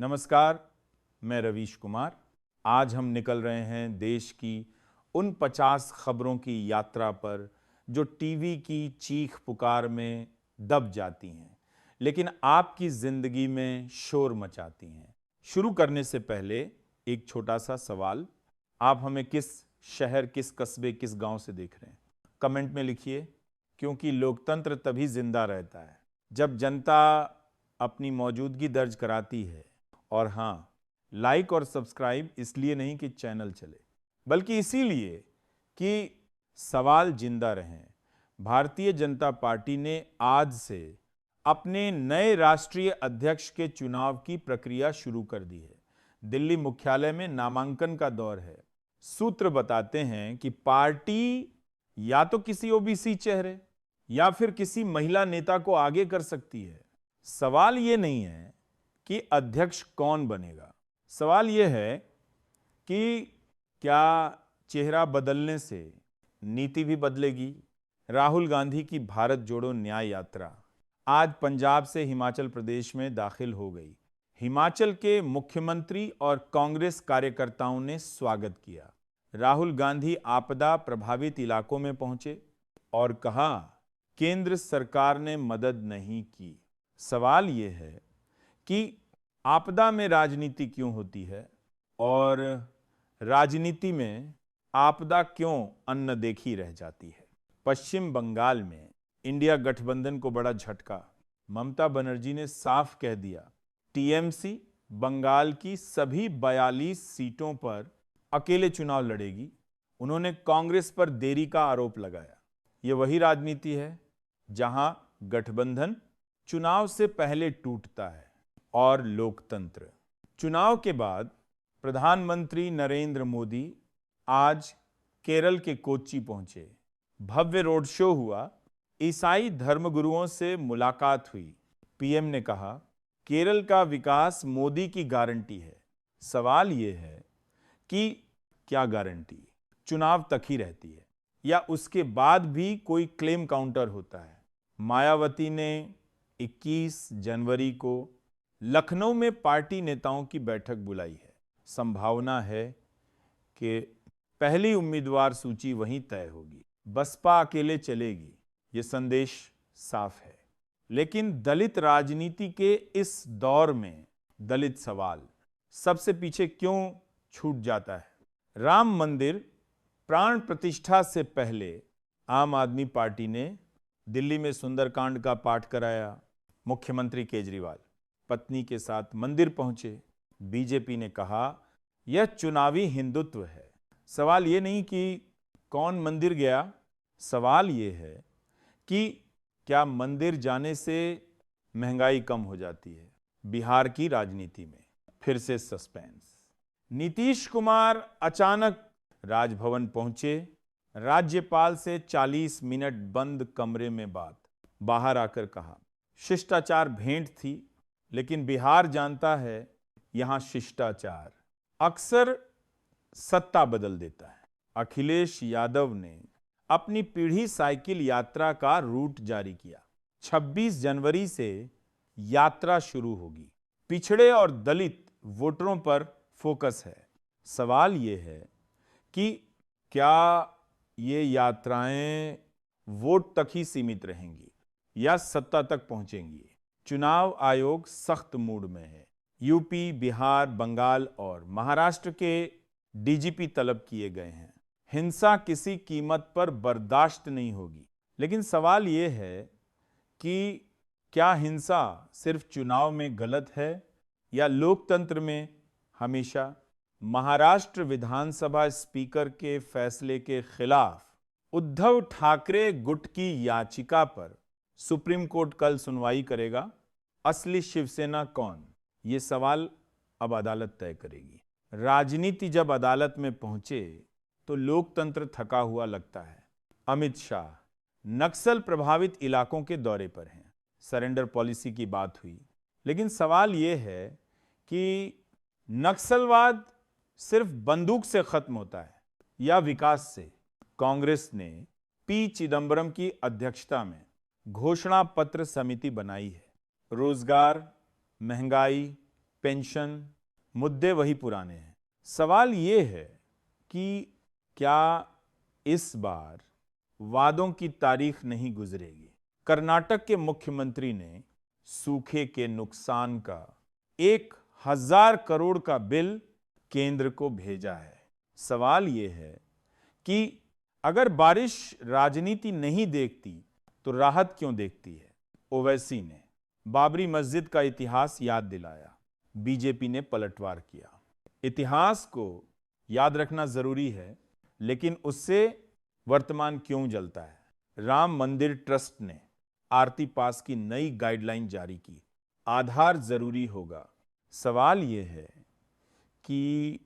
नमस्कार, मैं रवीश कुमार। आज हम निकल रहे हैं देश की उन 50 खबरों की यात्रा पर जो टीवी की चीख पुकार में दब जाती हैं, लेकिन आपकी जिंदगी में शोर मचाती हैं। शुरू करने से पहले एक छोटा सा सवाल, आप हमें किस शहर, किस कस्बे, किस गांव से देख रहे हैं? कमेंट में लिखिए, क्योंकि लोकतंत्र तभी जिंदा रहता है जब जनता अपनी मौजूदगी दर्ज कराती है। और हाँ, लाइक और सब्सक्राइब इसलिए नहीं कि चैनल चले, बल्कि इसीलिए कि सवाल जिंदा रहें। भारतीय जनता पार्टी ने आज से अपने नए राष्ट्रीय अध्यक्ष के चुनाव की प्रक्रिया शुरू कर दी है। दिल्ली मुख्यालय में नामांकन का दौर है। सूत्र बताते हैं कि पार्टी या तो किसी ओबीसी चेहरे या फिर किसी महिला नेता को आगे कर सकती है। सवाल यह नहीं है कि अध्यक्ष कौन बनेगा, सवाल यह है कि क्या चेहरा बदलने से नीति भी बदलेगी। राहुल गांधी की भारत जोड़ो न्याय यात्रा आज पंजाब से हिमाचल प्रदेश में दाखिल हो गई। हिमाचल के मुख्यमंत्री और कांग्रेस कार्यकर्ताओं ने स्वागत किया। राहुल गांधी आपदा प्रभावित इलाकों में पहुंचे और कहा, केंद्र सरकार ने मदद नहीं की। सवाल यह है कि आपदा में राजनीति क्यों होती है और राजनीति में आपदा क्यों अनदेखी रह जाती है। पश्चिम बंगाल में इंडिया गठबंधन को बड़ा झटका। ममता बनर्जी ने साफ कह दिया, टीएमसी बंगाल की सभी 42 सीटों पर अकेले चुनाव लड़ेगी। उन्होंने कांग्रेस पर देरी का आरोप लगाया। यह वही राजनीति है जहां गठबंधन चुनाव से पहले टूटता है। और लोकतंत्र, चुनाव के बाद प्रधानमंत्री नरेंद्र मोदी आज केरल के कोच्चि पहुंचे। भव्य रोड शो हुआ, ईसाई धर्मगुरुओं से मुलाकात हुई। पीएम ने कहा, केरल का विकास मोदी की गारंटी है। सवाल यह है कि क्या गारंटी चुनाव तक ही रहती है या उसके बाद भी कोई क्लेम काउंटर होता है। मायावती ने 21 जनवरी को लखनऊ में पार्टी नेताओं की बैठक बुलाई है। संभावना है कि पहली उम्मीदवार सूची वहीं तय होगी। बसपा अकेले चलेगी, ये संदेश साफ है। लेकिन दलित राजनीति के इस दौर में दलित सवाल सबसे पीछे क्यों छूट जाता है। राम मंदिर प्राण प्रतिष्ठा से पहले आम आदमी पार्टी ने दिल्ली में सुंदरकांड का पाठ कराया। मुख्यमंत्री केजरीवाल पत्नी के साथ मंदिर पहुंचे। बीजेपी ने कहा, यह चुनावी हिंदुत्व है। सवाल यह नहीं कि कौन मंदिर गया, सवाल यह है कि क्या मंदिर जाने से महंगाई कम हो जाती है। बिहार की राजनीति में फिर से सस्पेंस। नीतीश कुमार अचानक राजभवन पहुंचे। राज्यपाल से 40 मिनट बंद कमरे में बात। बाहर आकर कहा, शिष्टाचार भेंट थी, लेकिन बिहार जानता है यहां शिष्टाचार अक्सर सत्ता बदल देता है। अखिलेश यादव ने अपनी पीढ़ी साइकिल यात्रा का रूट जारी किया। 26 जनवरी से यात्रा शुरू होगी। पिछड़े और दलित वोटरों पर फोकस है। सवाल यह है कि क्या ये यात्राएं वोट तक ही सीमित रहेंगी या सत्ता तक पहुंचेंगी। चुनाव आयोग सख्त मूड में है। यूपी, बिहार, बंगाल और महाराष्ट्र के डीजीपी तलब किए गए हैं। हिंसा किसी कीमत पर बर्दाश्त नहीं होगी। लेकिन सवाल यह है कि क्या हिंसा सिर्फ चुनाव में गलत है या लोकतंत्र में हमेशा। महाराष्ट्र विधानसभा स्पीकर के फैसले के खिलाफ उद्धव ठाकरे गुट की याचिका पर सुप्रीम कोर्ट कल सुनवाई करेगा। असली शिवसेना कौन, ये सवाल अब अदालत तय करेगी। राजनीति जब अदालत में पहुंचे तो लोकतंत्र थका हुआ लगता है। अमित शाह नक्सल प्रभावित इलाकों के दौरे पर हैं। सरेंडर पॉलिसी की बात हुई, लेकिन सवाल यह है कि नक्सलवाद सिर्फ बंदूक से खत्म होता है या विकास से। कांग्रेस ने पी चिदंबरम की अध्यक्षता में घोषणा पत्र समिति बनाई है। रोजगार, महंगाई, पेंशन, मुद्दे वही पुराने हैं। सवाल ये है कि क्या इस बार वादों की तारीख नहीं गुजरेगी? कर्नाटक के मुख्यमंत्री ने सूखे के नुकसान का 1,000 करोड़ का बिल केंद्र को भेजा है। सवाल यह है कि अगर बारिश राजनीति नहीं देखती तो राहत क्यों देखती है? ओवैसी ने बाबरी मस्जिद का इतिहास याद दिलाया, बीजेपी ने पलटवार किया। इतिहास को याद रखना जरूरी है, लेकिन उससे वर्तमान क्यों जलता है? राम मंदिर ट्रस्ट ने आरती पास की नई गाइडलाइन जारी की, आधार जरूरी होगा। सवाल यह है कि